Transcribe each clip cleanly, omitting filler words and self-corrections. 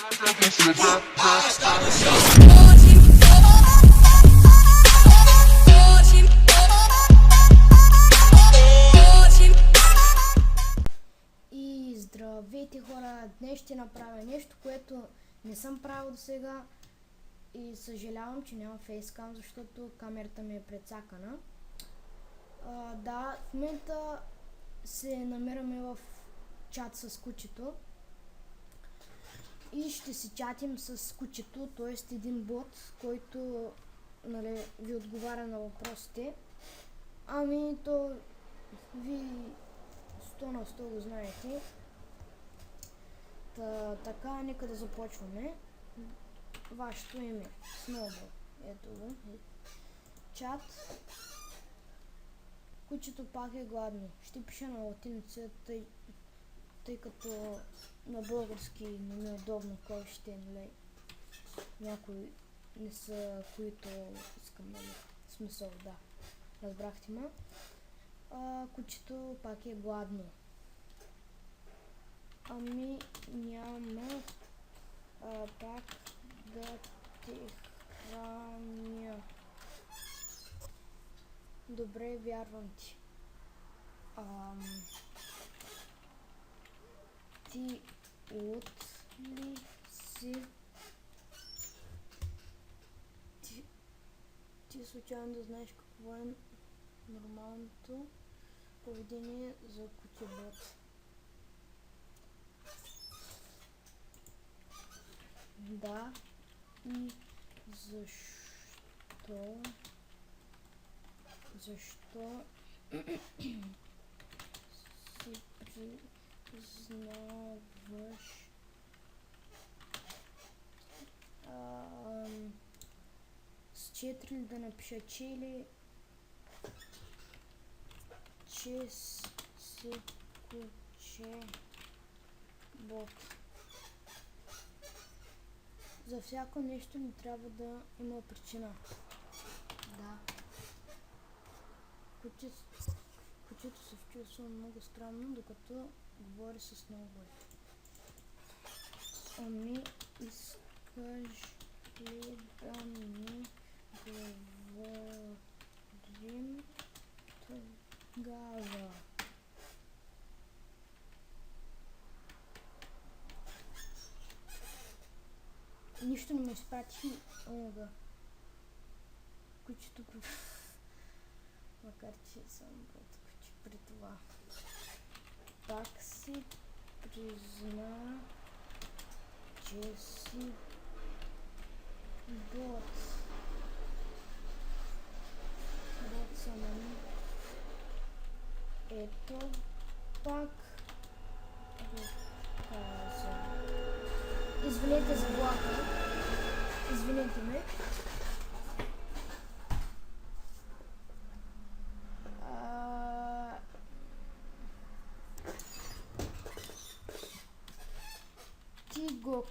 И здравейте хора, днес ще направя нещо, което не съм правил до сега и съжалявам, че няма фейскам, защото камерата ми е прецакана. Да, в момента се намираме в чат с кучето и ще си чатим с кучето, т.е. един бот, който ви отговаря на въпросите. Ами то ви 100 на 100 го знаете. Така, нека да започваме. Вашето име, Snowball, ето го, чат. Кучето пак е гладно. Ще пиша на латиница, тъй като на български не ми е удобно, кой ще, някои не са, които искам, в смисъл, да, разбрахте ме. Кучето пак е гладно. Ами няма пак да те храня. Добре, вярвам ти. Ти от ли си? Ти случайно да знаеш какво е нормалното поведение за кучебот? Да, и защо си признаваш с 4 да напиша че си куче бот. За всяко нещо не трябва да има причина. Да. Кучето се чувства много странно, докато говори с Snowball. Ами, искаш ли да ми говорим тогава? Нищо не ме изпрати. Омага. Кучето макар че съм бот куче при това. Пак си призна, че си бот. Бот съм, ами. Ето пак го каза. Извинете за влака. Извинете ме. Ти го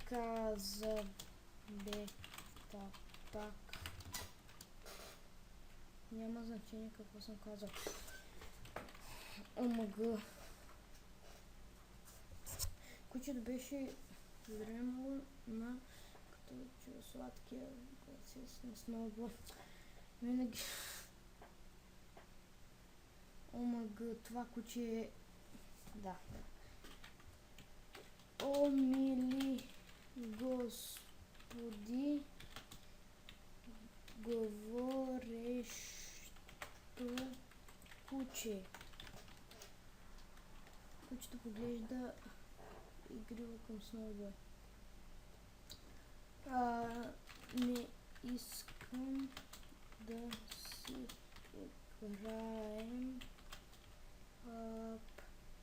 каза, бе, пак. Няма значение какво съм казал. Омага. Кучето беше времало на като чува сладкия глас на Snowball. Винаги. Омага, това куче е... Да. О, мили господи, говорещо куче. Кучето поглежда игриво към Snowball. Не искам да си играем.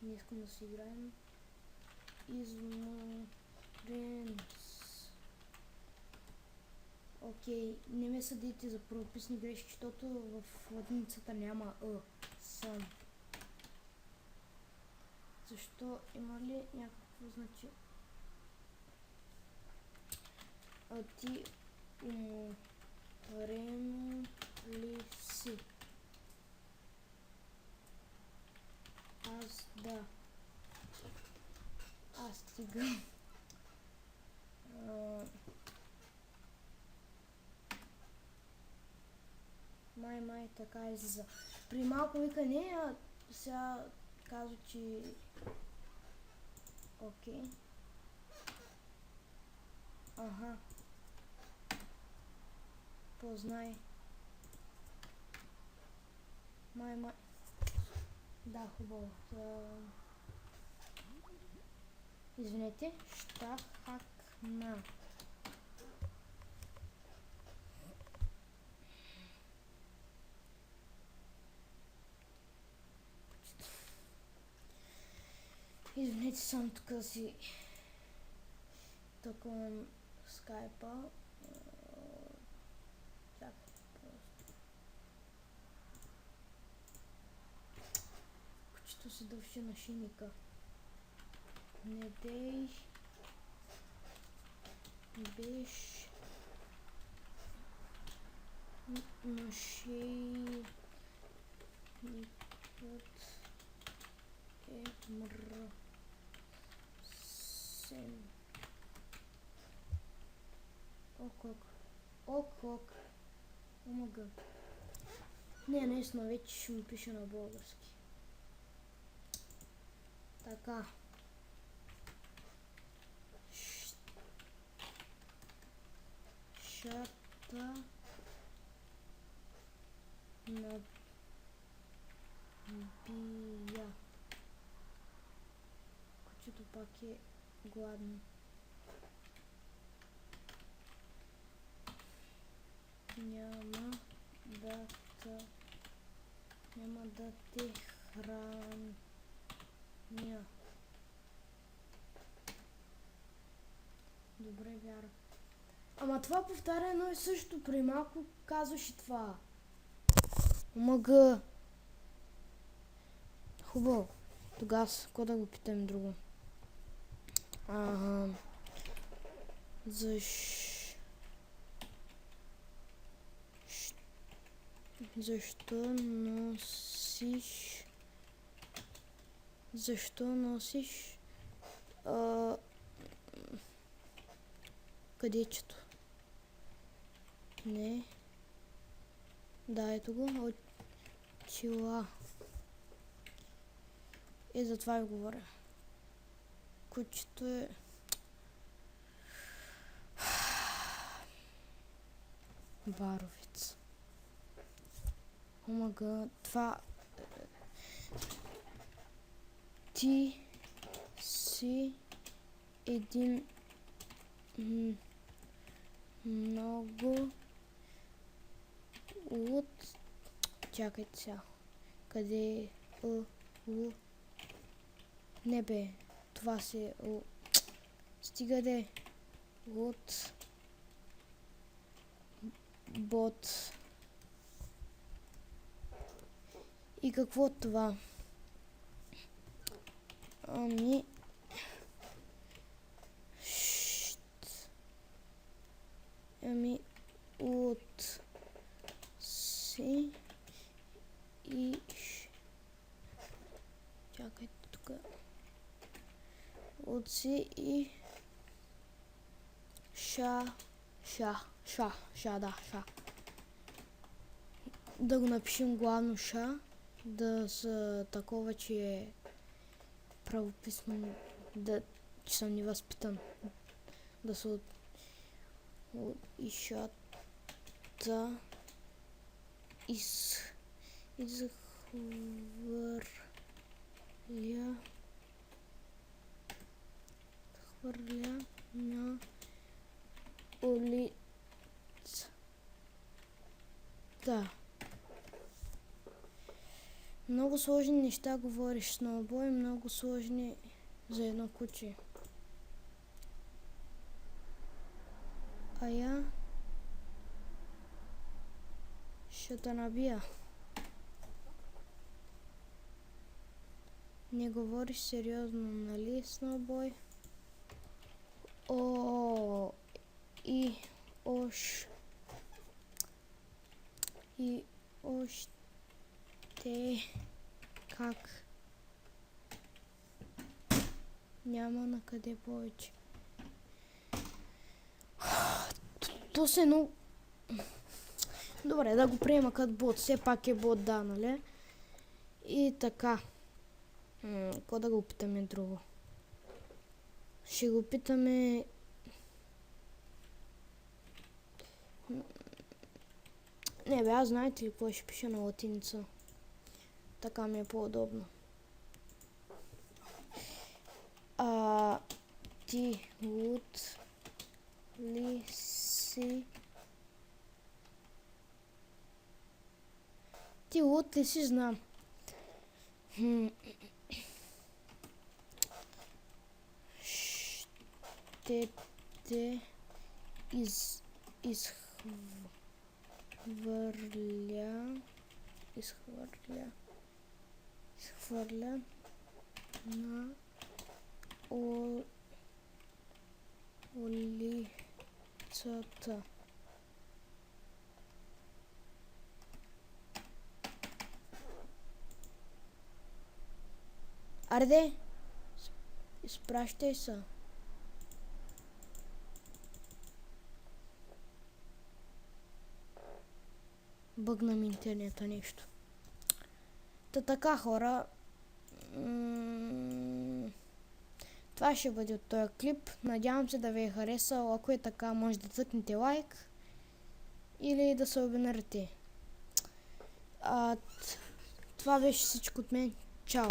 Не искам да си играем. Изморен. Окей, не ме съдите за правописни грешки, защото в латиницата няма съм. Защо? Има ли някакво значение? Ти уморен ли си? Аз да. Стига. така излиза. При малко вика не, а сега казва, че... Окей. Аха. Познай. Май. Да, хубаво. Извинете, щахакна. Извинете, само тук да си тъквам скайпа. Чакай просто. Кучето се дължи на шиника. Не дей. Биш. На шейникът е мръсен. Ок. Омага. Не, наистина вече ще му пиша на български. Така. Шата на бия. Кучето пак е гладно. Няма да те храня. Добре, вяра. Ама това повтаря едно и също. При малко казваше това. Омага. Хубаво. Тогава какво да го питам друго? Защо носиш къдечето? Не. Да, ето го. Очила. За това ви говоря. Кучето е... Баровец. Омага, това... Ти си един много от... Чакайте сега. Къде е Не бе, това си стига де. От бот. И какво това? От си и чакайте тук. От си и ша. Да го напишем главно ша. Да са такова, че е правописано, че съм невъзпитан. Да са от ишата хвърля на улица. Да. Много сложни неща говориш, Сноубой, много сложни за едно куче. А я ще те набия. Не говориш сериозно, нали, Сноубой? И още как? Няма на къде повече. То се Добре, да го приема като бот. Все пак е бот, да, нали? И така. Какво да го питаме друго? Ще го питаме... Не бе, аз знаете ли какво ще пиша на латиница? Така ми е по-удобно. Ти луд ли си... Ти луд ли си, знам. Ще те изхвърля на улицата. Арде, изпращай се. Бъгна ми интернета нещо. Та така, хора. Това ще бъде от този клип. Надявам се да ви е харесал. Ако е така, може да цъкнете лайк. Или да се абонирате. Това беше всичко от мен.